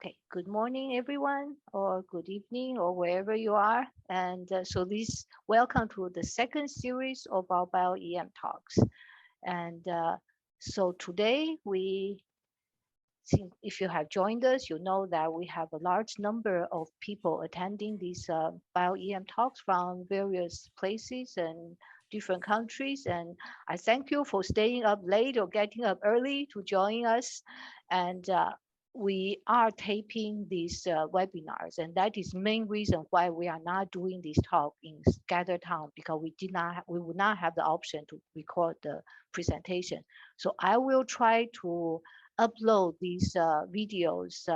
Okay, good morning, everyone, or good evening, or wherever you are. And welcome to the second series of our BioEM Talks. And so today we think if you have joined us, you know that we have a large number of people attending these BioEM Talks from various places and different countries. And I thank you for staying up late or getting up early to join us. And we are taping these webinars, and that is main reason why we are not doing this talk in scattered town because we would not have the option to record the presentation. So I will try to upload these videos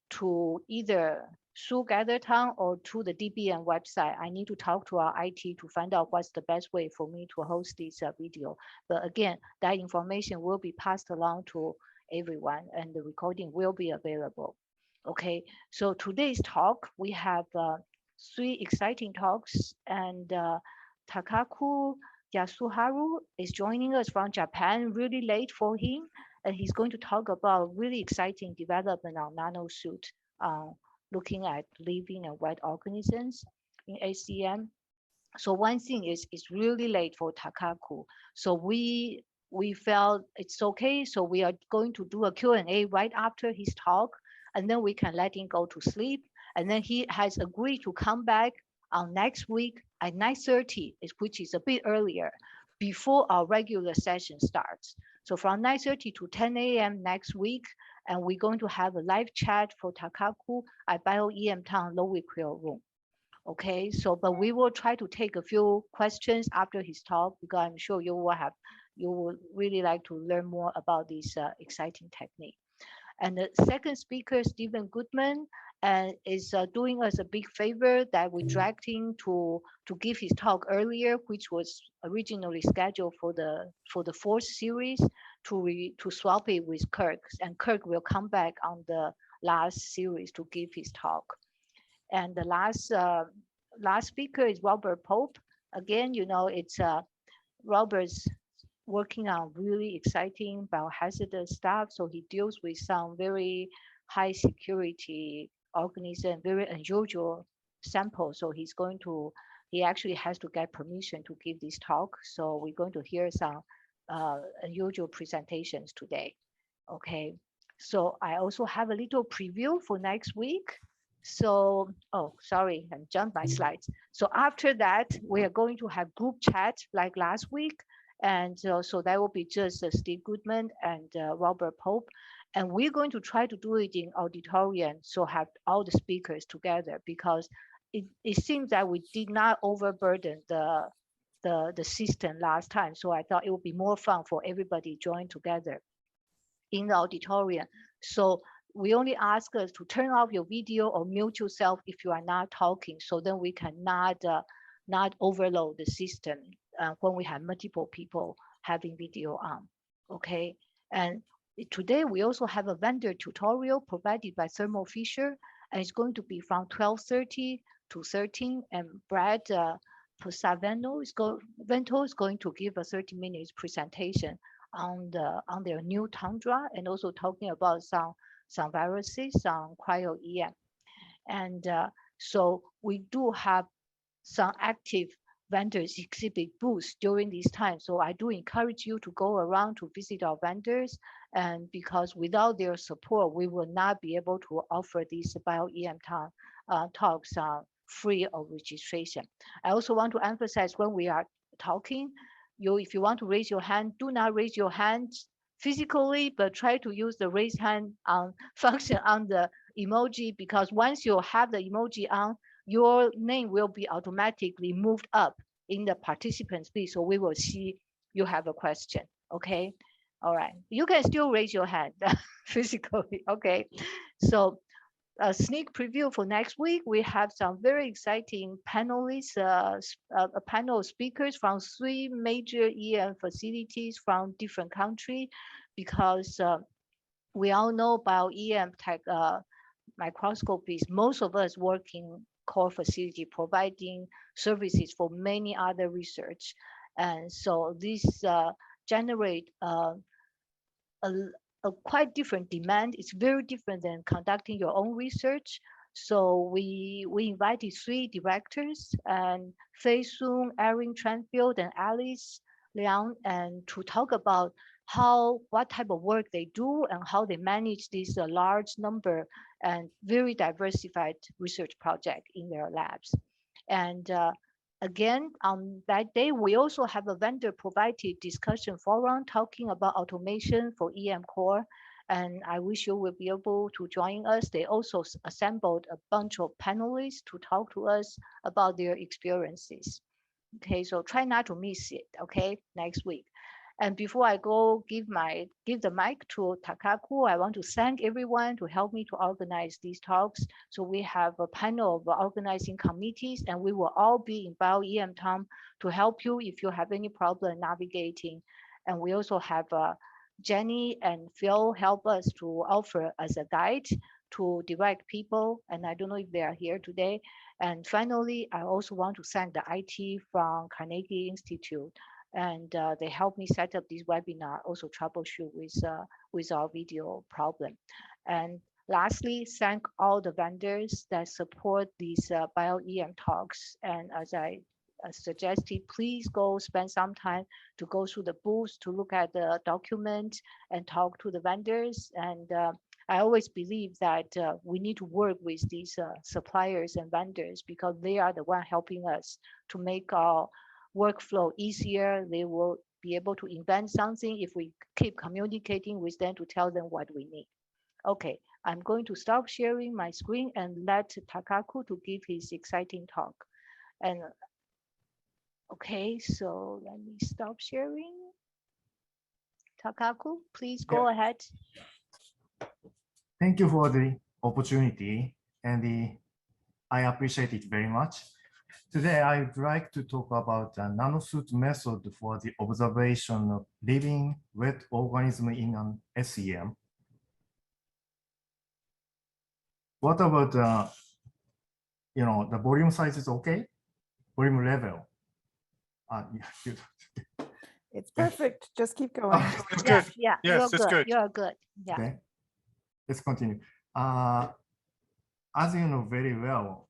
to either through GatherTown or to the DBN website. I need to talk to our IT to find out what's the best way for me to host this video. But again, that information will be passed along to everyone and the recording will be available. Okay, so today's talk, we have three exciting talks and Takaku Yasuharu is joining us from Japan, really late for him, and he's going to talk about really exciting development on nanosuit, uh, looking at living and wet organisms in ACM. So one thing is it's really late for Takaku. So we felt it's okay. So we are going to do a Q&A right after his talk, and then we can let him go to sleep. And then he has agreed to come back on next week at 9:30, which is a bit earlier, before our regular session starts. So from 9:30 to 10 a.m. next week, and we're going to have a live chat for Takaku at BioEM Town Lowick-Quill room. Okay, so but we will try to take a few questions after his talk because I'm sure you will really like to learn more about this exciting technique. And the second speaker, Stephen Goodman, is doing us a big favor that we dragged him to give his talk earlier, which was originally scheduled for the fourth series to swap it with Kirk, and Kirk will come back on the last series to give his talk. And the last speaker is Robert Pope. Again, you know, it's Robert's working on really exciting biohazardous stuff. So he deals with some very high security organism, very unusual samples. So he actually has to get permission to give this talk. So we're going to hear some unusual presentations today. Okay. So I also have a little preview for next week. So, oh, sorry, I jumped my slides. So after that, we are going to have group chat like last week. And so that will be just Steve Goodman and Robert Pope. And we're going to try to do it in auditorium, so have all the speakers together because it seems that we did not overburden the system last time. So I thought it would be more fun for everybody join together in the auditorium. So we only ask us to turn off your video or mute yourself if you are not talking. So then we cannot not overload the system when we have multiple people having video on. Okay, and today we also have a vendor tutorial provided by Thermo Fisher, and it's going to be from 12:30 to 13. And Brad Posavento is going to give a 30 minutes presentation on their new Tundra and also talking about some viruses on cryo-EM. And so we do have some active vendors exhibit booths during this time. So I do encourage you to go around to visit our vendors, and because without their support, we will not be able to offer these BioEM talks free of registration. I also want to emphasize when we are talking, if you want to raise your hand, do not raise your hand physically, but try to use the raise hand function on the emoji, because once you have the emoji on, your name will be automatically moved up in the participants list. So we will see you have a question. Okay. All right. You can still raise your hand physically. Okay. So a sneak preview for next week, we have some very exciting panelists, a panel of speakers from 3 major EM facilities from different countries, because we all know about EM tech microscopies. Most of us work in core facility providing services for many other research. And so this generate a a quite different demand. It's very different than conducting your own research. So we invited three directors and Fei Sun, Erin Tranfield, and Alice Liang, and to talk about what type of work they do and how they manage this large number and very diversified research project in their labs. And again, on that day, we also have a vendor provided discussion forum talking about automation for EM core. And I wish you will be able to join us. They also assembled a bunch of panelists to talk to us about their experiences. Okay, so try not to miss it, okay, next week. And before I go give the mic to Takaku, I want to thank everyone to help me to organize these talks. So we have a panel of organizing committees, and we will all be in BioEM Tom to help you if you have any problem navigating. And we also have Jenny and Phil help us to offer as a guide to direct people. And I don't know if they are here today. And finally, I also want to thank the IT from Carnegie Institute, and they helped me set up this webinar, also troubleshoot with our video problem. And lastly, thank all the vendors that support these BioEM talks. And as I suggested, please go spend some time to go through the booths to look at the document and talk to the vendors. And I always believe that we need to work with these suppliers and vendors because they are the one helping us to make our workflow easier. They will be able to invent something if we keep communicating with them to tell them what we need. Okay, I'm going to stop sharing my screen and let Takaku to give his exciting talk. And okay, so let me stop sharing. Takaku, please go ahead. Thank you for the opportunity, and I appreciate it very much. Today, I would like to talk about a nanosuit method for the observation of living wet organism in an SEM. What about, the volume size is okay? Volume level? It's perfect. Just keep going. It's good. Yeah, yes, it's good. You're good. Yeah. Okay, let's continue. As you know very well,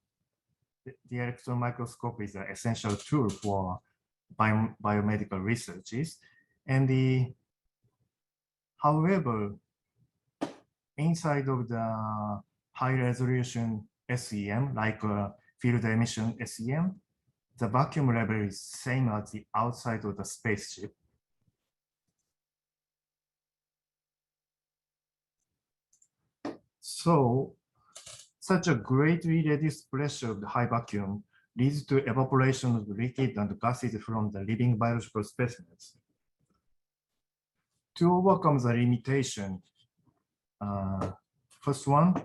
the electron microscope is an essential tool for biomedical researches. And however, inside of the high resolution SEM, like field emission SEM, the vacuum level is same as the outside of the spaceship. So, such a greatly reduced pressure of the high vacuum leads to evaporation of liquid and gases from the living biological specimens. To overcome the limitation, first one,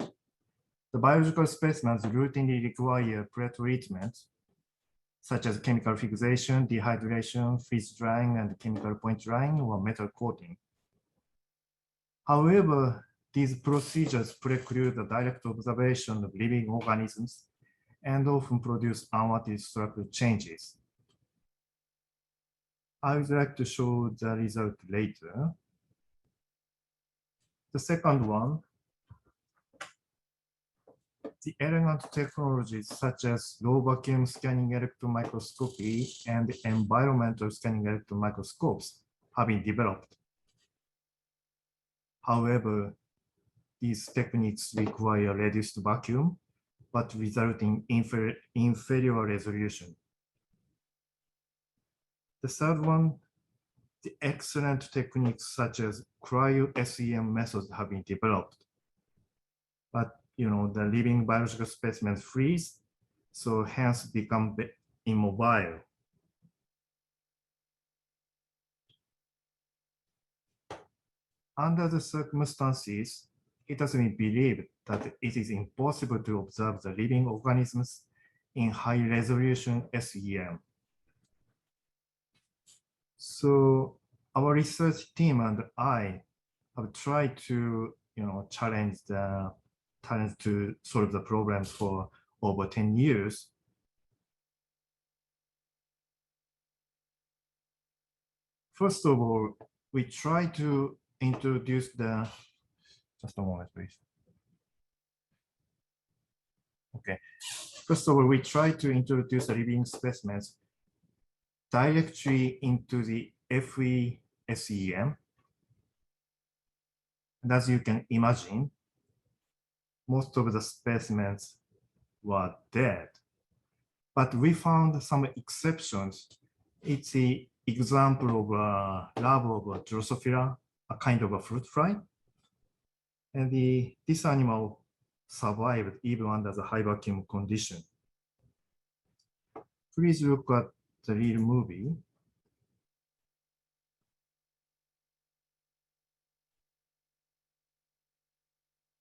the biological specimens routinely require pre-treatment, such as chemical fixation, dehydration, freeze drying, and chemical point drying or metal coating. However, these procedures preclude the direct observation of living organisms and often produce unwanted structural changes. I would like to show the result later. The second one, the elegant technologies such as low vacuum scanning electron microscopy and environmental scanning electron microscopes have been developed. However, these techniques require reduced vacuum, but result in inferior resolution. The third one, the excellent techniques such as cryo-SEM methods have been developed. But the living biological specimens freeze, so hence become immobile. Under the circumstances, it has been believed that it is impossible to observe the living organisms in high-resolution SEM. So our research team and I have tried to, challenge to solve the problems for over 10 years. First of all, we try to introduce the, just a moment, please. Okay. First of all, we try to introduce the living specimens directly into the FESEM. And as you can imagine, most of the specimens were dead. But we found some exceptions. It's the example of a larva of a Drosophila, a kind of a fruit fly. And this animal survived even under the high vacuum condition. Please look at the real movie.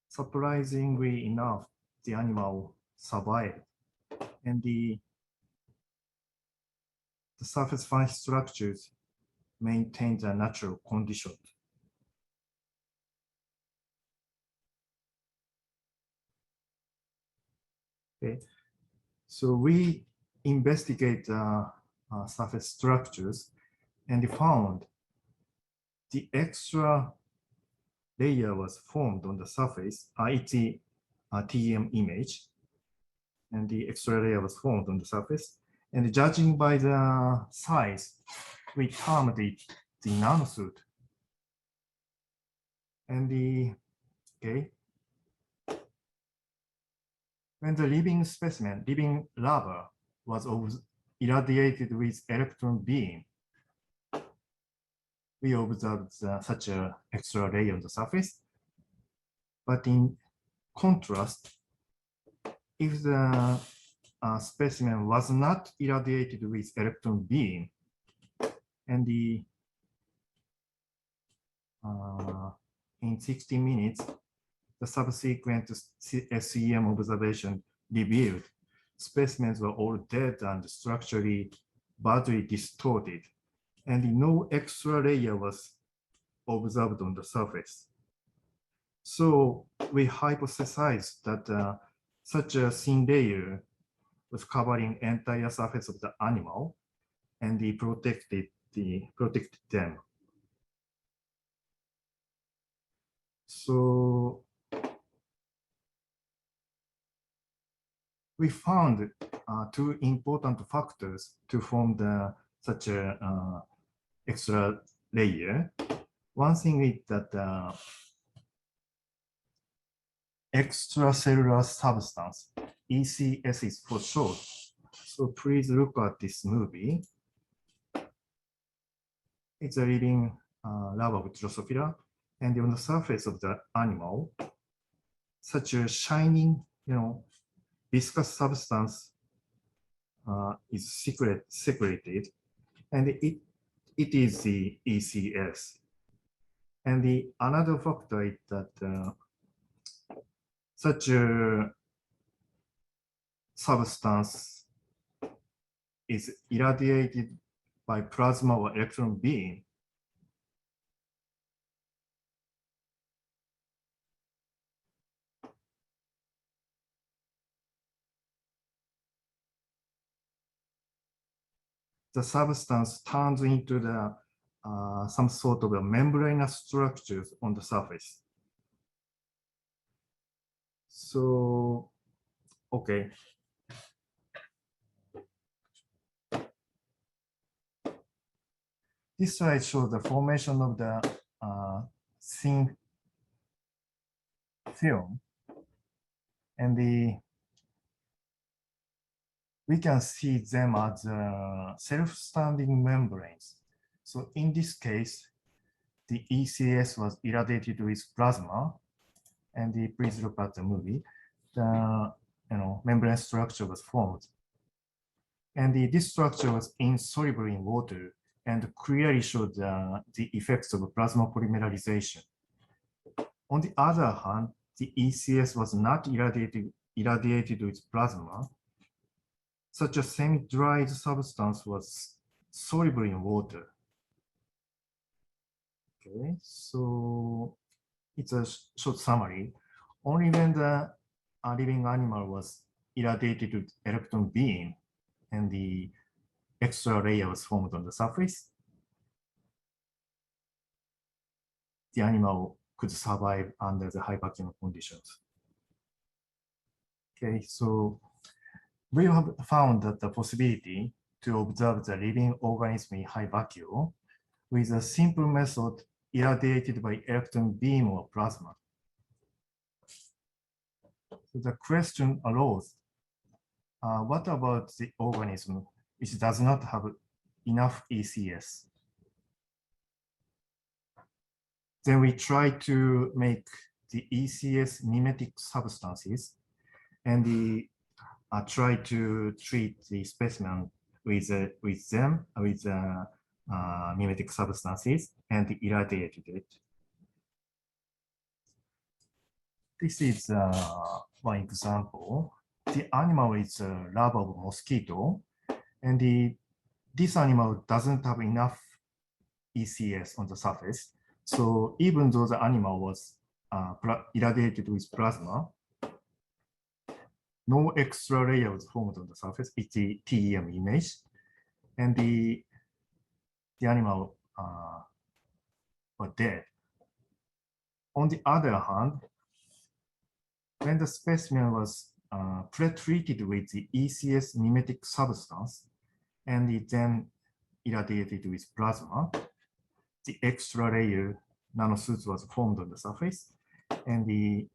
Surprisingly enough, the animal survived. And the surface fine structures maintain their natural conditions. Okay, so we investigate surface structures and found the extra layer was formed on the surface. It's a TEM image, and the extra layer was formed on the surface. And judging by the size, we termed it the nanosuit. And okay, when the living specimen, living larva, was irradiated with electron beam, we observed such an extra layer on the surface. But in contrast, if the specimen was not irradiated with electron beam, and in 60 minutes, the subsequent SEM observation revealed specimens were all dead and structurally badly distorted, and no extra layer was observed on the surface. So we hypothesized that such a thin layer was covering entire surface of the animal, and protected them. So we found two important factors to form such a extra layer. One thing is that extracellular substance, ECS is for short. So please look at this movie. It's a living larva of Drosophila, and on the surface of the animal, such a shining, viscous substance is secreted, and it is the ECS. And another factor is that such a substance is irradiated by plasma or electron beam. The substance turns into some sort of a membranous structures on the surface. So, okay. This slide shows the formation of the thin film, and we can see them as self-standing membranes. So in this case, the ECS was irradiated with plasma, and please look at the movie. The membrane structure was formed, and this structure was insoluble in water and clearly showed the effects of plasma polymerization. On the other hand, the ECS was not irradiated with plasma. Such a semi-dried substance was soluble in water. Okay, so it's a short summary. Only when the living animal was irradiated with electron beam and the extra layer was formed on the surface, the animal could survive under the high vacuum conditions. Okay, so we have found that the possibility to observe the living organism in high vacuum with a simple method irradiated by electron beam or plasma. So the question arose, what about the organism which does not have enough ECS? Then we try to make the ECS mimetic substances and try to treat the specimen with mimetic substances and irradiated it. This is one example. The animal is a larva of mosquito, and this animal doesn't have enough ECS on the surface. So even though the animal was irradiated with plasma, no extra layer was formed on the surface. It's a TEM image, and the animal was dead. On the other hand, when the specimen was pre-treated with the ECS mimetic substance, and it then irradiated with plasma, the extra layer nanosuits was formed on the surface, and the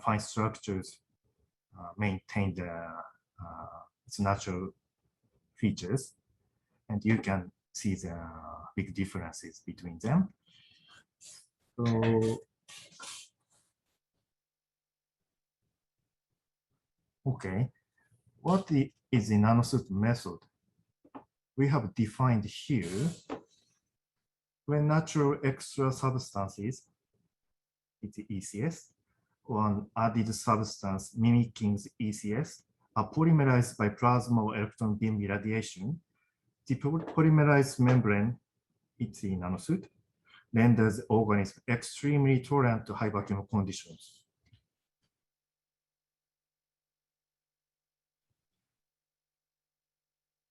fine structures maintained its natural features, and you can see the big differences between them. So, okay, what is the nanosuit method? We have defined here when natural extra substances, it's ECS, or an added substance mimicking the ECS, are polymerized by plasma or electron beam irradiation. The polymerized membrane, it's a nanosuit, renders the organism extremely tolerant to high vacuum conditions.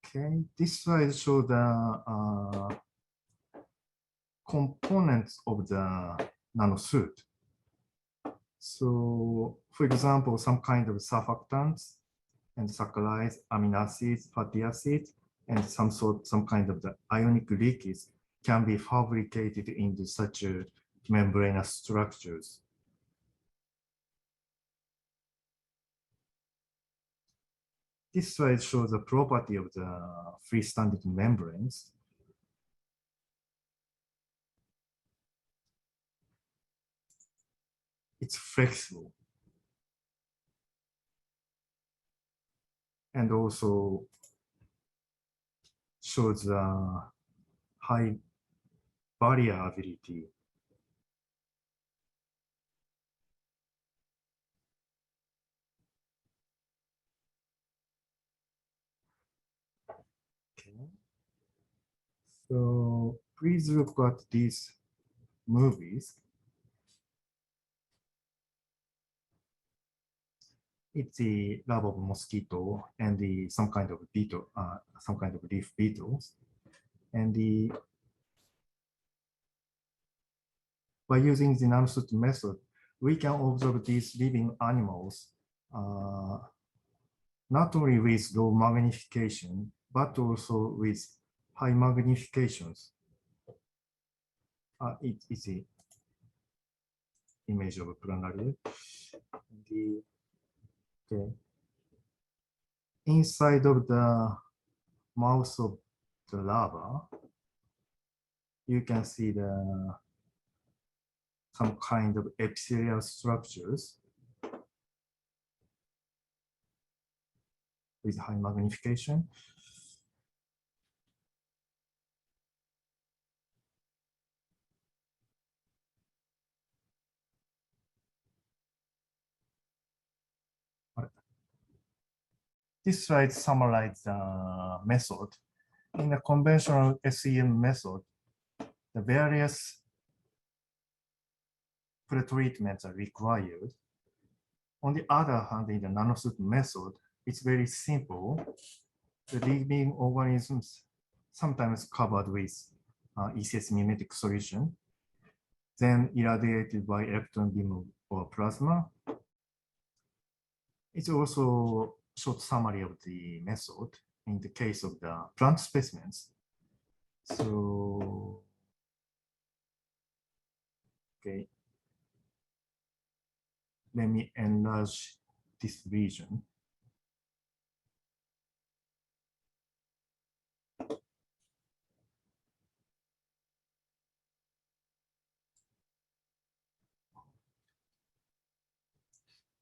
Okay, this slide shows the components of the nanosuit. So, for example, some kind of surfactants and saccharides, amino acids, fatty acids, and some kind of the ionic liquids can be fabricated into such membranous structures. This slide shows the property of the freestanding membranes. It's flexible. And also shows high barrier ability. Okay. So please look at these movies. It's a lab of mosquito and some kind of beetle, some kind of leaf beetles. And by using the nanosuit method, we can observe these living animals not only with low magnification, but also with high magnifications. It's an image of a planaria. Okay. Inside of the mouth of the larva, you can see some kind of epithelial structures with high magnification. This slide summarizes the method. In a conventional SEM method, the various pretreatments are required. On the other hand, in the nanosuit method, it's very simple. The living organisms sometimes covered with ECS mimetic solution. then irradiated by electron beam or plasma. It's also a short summary of the method in the case of the plant specimens. So, okay, let me enlarge this region.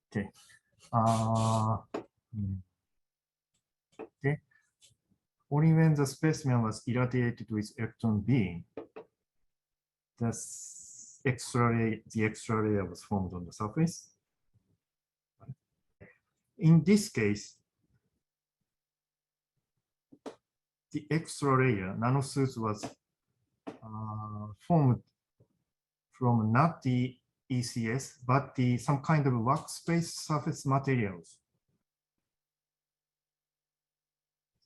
Okay. Okay. Only when the specimen was irradiated with electron beam, the extra layer was formed on the surface. In this case, the extra layer, nanosuits, was formed from not the ECS, but some kind of wax-based surface materials.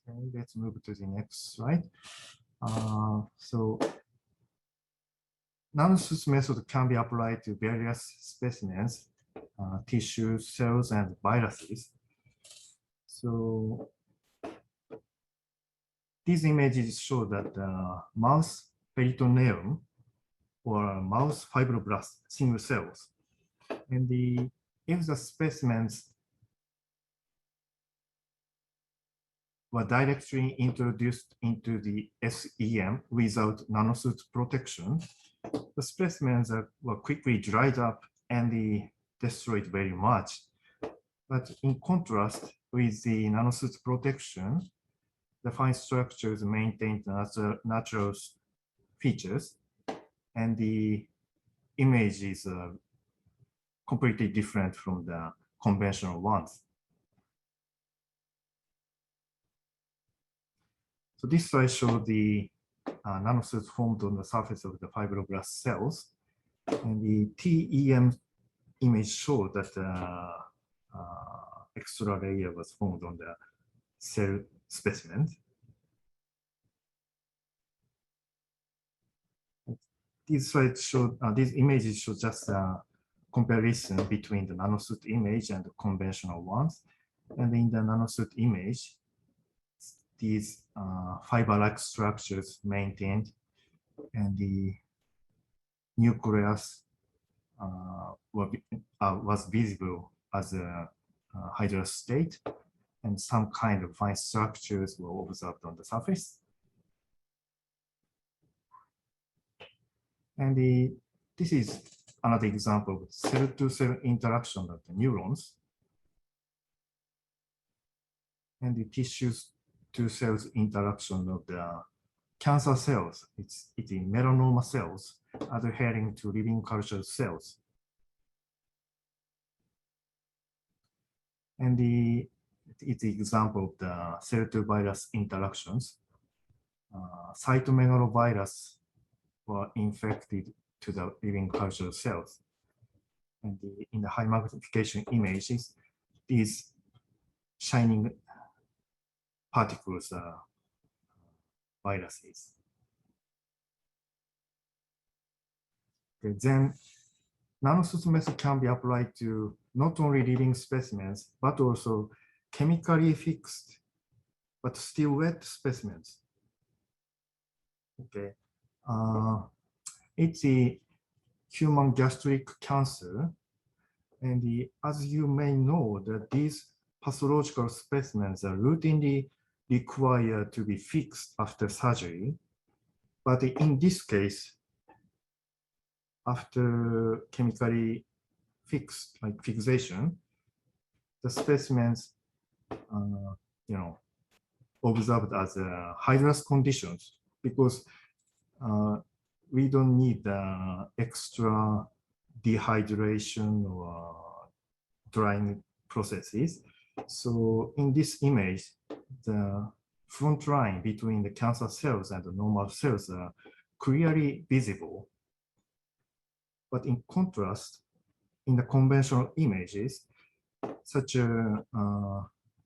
Okay, let's move to the next slide. So nanosuits method can be applied to various specimens, tissues, cells, and viruses. So these images show that mouse peritoneum or mouse fibroblast single cells. And if the specimens were directly introduced into the SEM without nanosuit protection, the specimens were quickly dried up and destroyed very much. But in contrast with the nanosuit protection, the fine structures maintained natural features, and the image is completely different from the conventional ones. So this slide shows the nanosuits formed on the surface of the fibroblast cells, and the TEM image shows that extra layer was formed on the cell specimen. These slides show, these images show just a comparison between the nanosuit image and the conventional ones. And in the nanosuit image, these fiber-like structures maintained, and the nucleus was visible as a hydrous state, and some kind of fine structures were observed on the surface. And this is another example of cell-to-cell interaction of the neurons. And the tissues to cells interaction of the cancer cells, it's in melanoma cells, adhering to living culture cells. And it's the example of the cell-to-virus interactions. Cytomegalovirus were infected to the living culture cells. And in the high magnification images, these shining particles are viruses. Okay, then nanosuit method can be applied to not only living specimens, but also chemically fixed, but still wet specimens. Okay, it's a human gastric cancer, and as you may know, that these pathological specimens are routinely required to be fixed after surgery. But in this case, after chemically fixed, like fixation, the specimens, observed as hydrous conditions, because we don't need extra dehydration or drying processes. So in this image, the front line between the cancer cells and the normal cells are clearly visible. But in contrast, in the conventional images, such a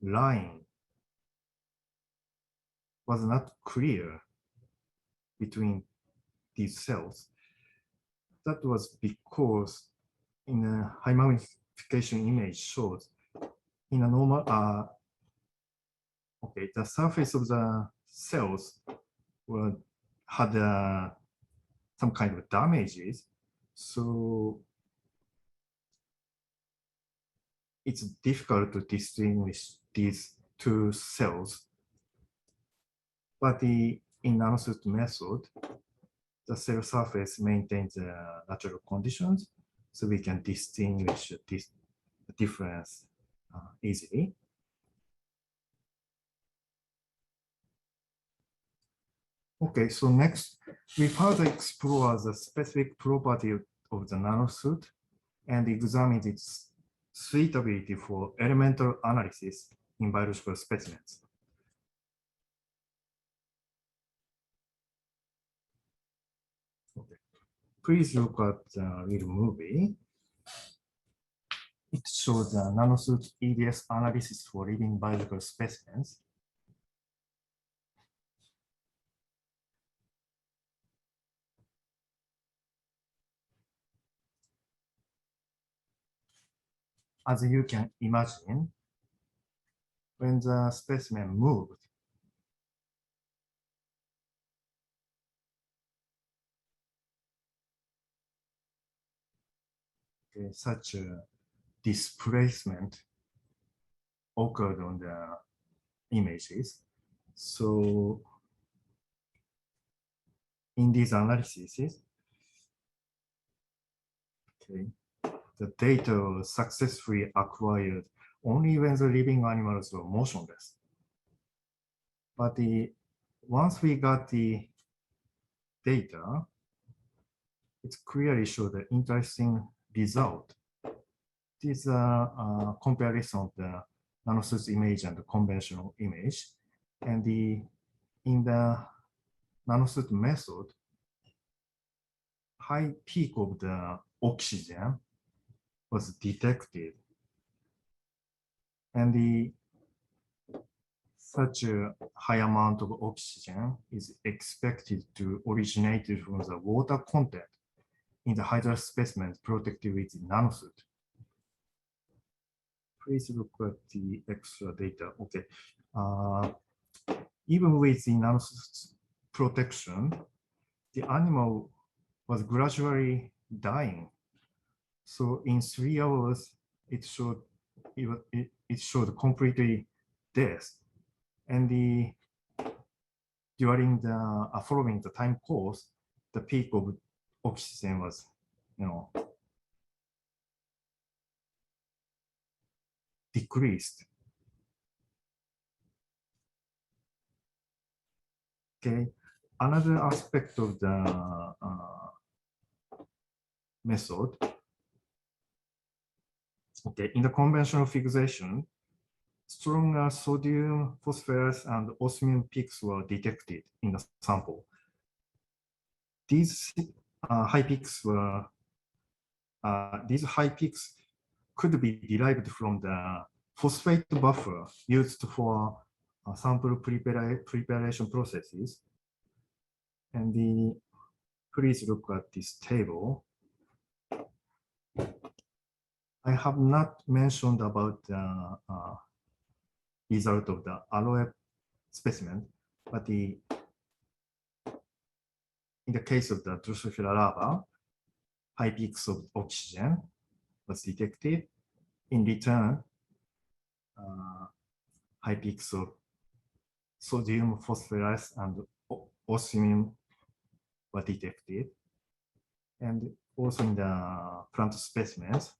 line was not clear between these cells. that was because in a high magnification image shows in a normal, okay, the surface of the cells had some kind of damages. So it's difficult to distinguish these two cells. But in nanosuit method, the cell surface maintains the natural conditions, so we can distinguish this difference easily. Okay, so next, we further explore the specific property of the nanosuit and examine its suitability for elemental analysis in biological specimens. Okay. Please look at the little movie. It shows the nanosuit EDS analysis for living biological specimens. As you can imagine, when the specimen moved, okay, such a displacement occurred on the images. So in these analyses, okay, the data was successfully acquired only when the living animals were motionless. But once we got the data, it clearly showed the interesting result. This is a comparison of the nanosuit image and the conventional image. And in the nanosuit method, high peak of the oxygen was detected. And such a high amount of oxygen is expected to originate from the water content in the hydro specimens protected with the nanosuit. Please look at the extra data. Okay. Even with the nanosuit protection, the animal was gradually dying. So in 3 hours, it showed completely death. And during the following the time course, the peak of oxygen was, decreased. Okay, another aspect of the method. Okay, in the conventional fixation, stronger sodium, phosphorus, and osmium peaks were detected in the sample. These high peaks could be derived from the phosphate buffer used for sample preparation processes. And please look at this table. I have not mentioned about the result of the aloe specimen, but in the case of the Drosophila larva, high peaks of oxygen was detected. In return, high peaks of sodium, phosphorus, and osmium were detected. And also in the plant specimens,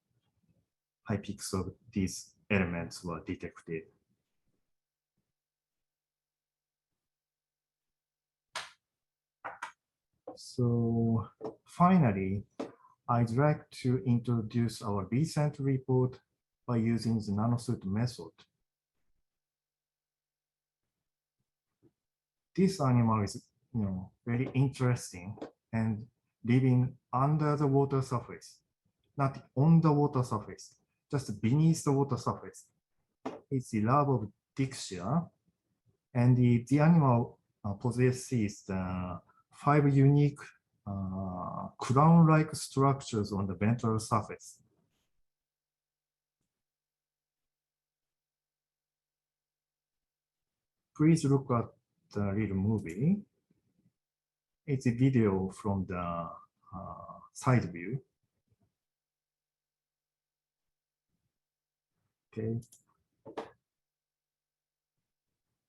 high peaks of these elements were detected. So finally, I'd like to introduce our recent report by using the nanosuit method. This animal is, very interesting and living under the water surface, not on the water surface, just beneath the water surface. It's the larva of Dixia, and the animal possesses the 5 unique crown-like structures on the ventral surface. Please look at the little movie. It's a video from the side view. Okay.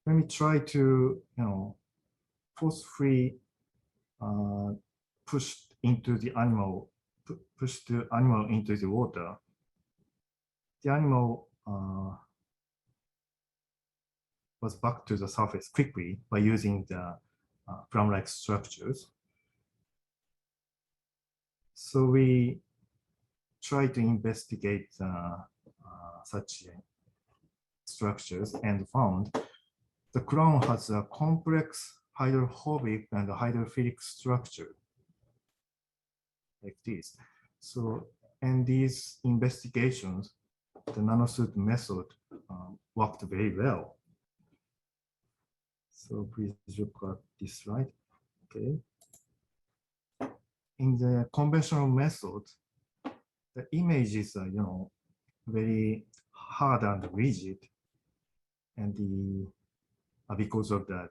Let me try to, forcefully push into the animal, push the animal into the water. The animal was back to the surface quickly by using the crown-like structures. So we try to investigate such structures and found the crown has a complex hydrophobic and hydrophilic structure like this. So, and these investigations, the nanosuit method worked very well. So please look at this slide. Okay. In the conventional method, the images are, very hard and rigid, and because of the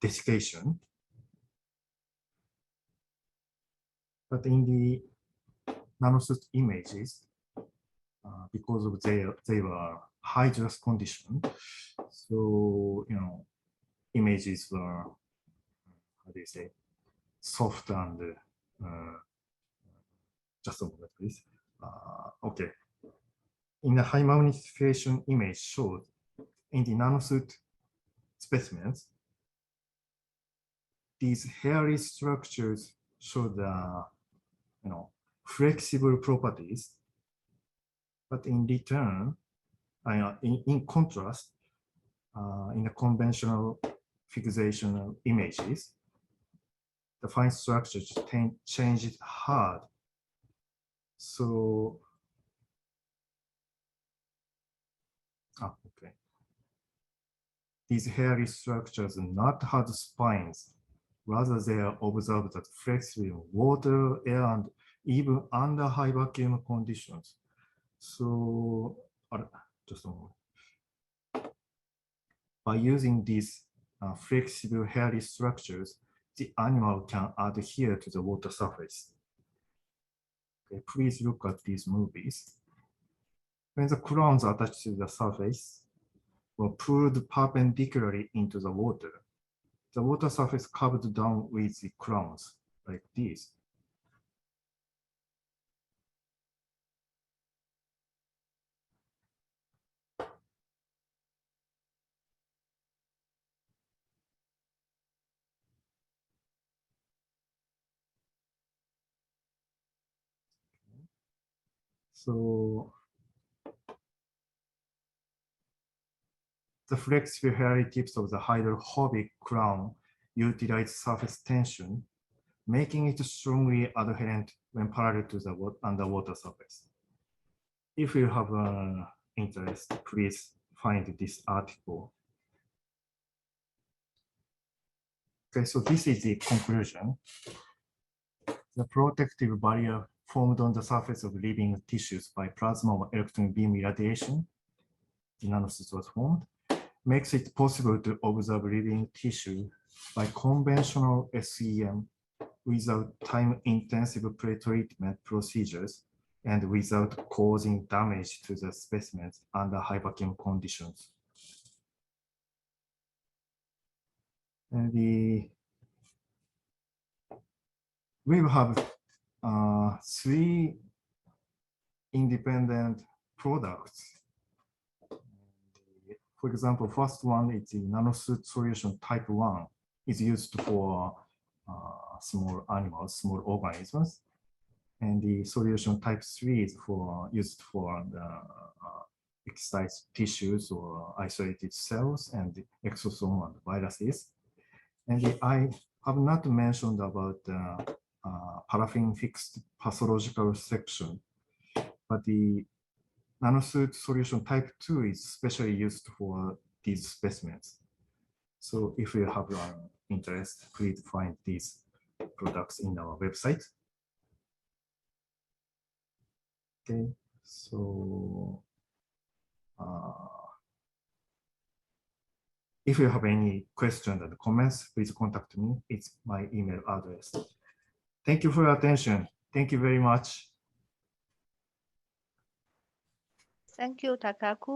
desiccation. But in the nanosuit images, because of they were high stress condition, so images were, how do you say, soft and just a moment, please. Okay. In the high magnification image showed in the nanosuit specimens, these hairy structures show the flexible properties, but in return, in contrast, in the conventional fixation images, the fine structures changed hard. So, okay. These hairy structures not had spines. Rather, they are observed as flexible in water, air, and even under high vacuum conditions. So, just a moment. By using these flexible hairy structures, the animal can adhere to the water surface. Okay, please look at these movies. When the crowns attached to the surface were pulled perpendicularly into the water surface covered down with the crowns, like this. So the flexible hairy tips of the hydrophobic crown utilize surface tension, making it strongly adherent when parallel to the underwater surface. If you have an interest, please find this article. Okay, so this is the conclusion. The protective barrier formed on the surface of living tissues by plasma or electron beam irradiation, the nanosuit was formed, makes it possible to observe living tissue by conventional SEM without time-intensive pretreatment procedures and without causing damage to the specimens under high vacuum conditions. And we will have 3 independent products. For example, first one is the nanosuit solution type 1. It's used for small animals, small organisms. And the solution type 3 is used for the excised tissues or isolated cells and the exosome and viruses. And I have not mentioned about the paraffin fixed pathological section, but the nanosuit solution type 2 is specially used for these specimens. So if you have an interest, please find these products in our website. Okay, so if you have any questions and comments, please contact me. It's my email address. Thank you for your attention. Thank you very much. Thank you, Takaku.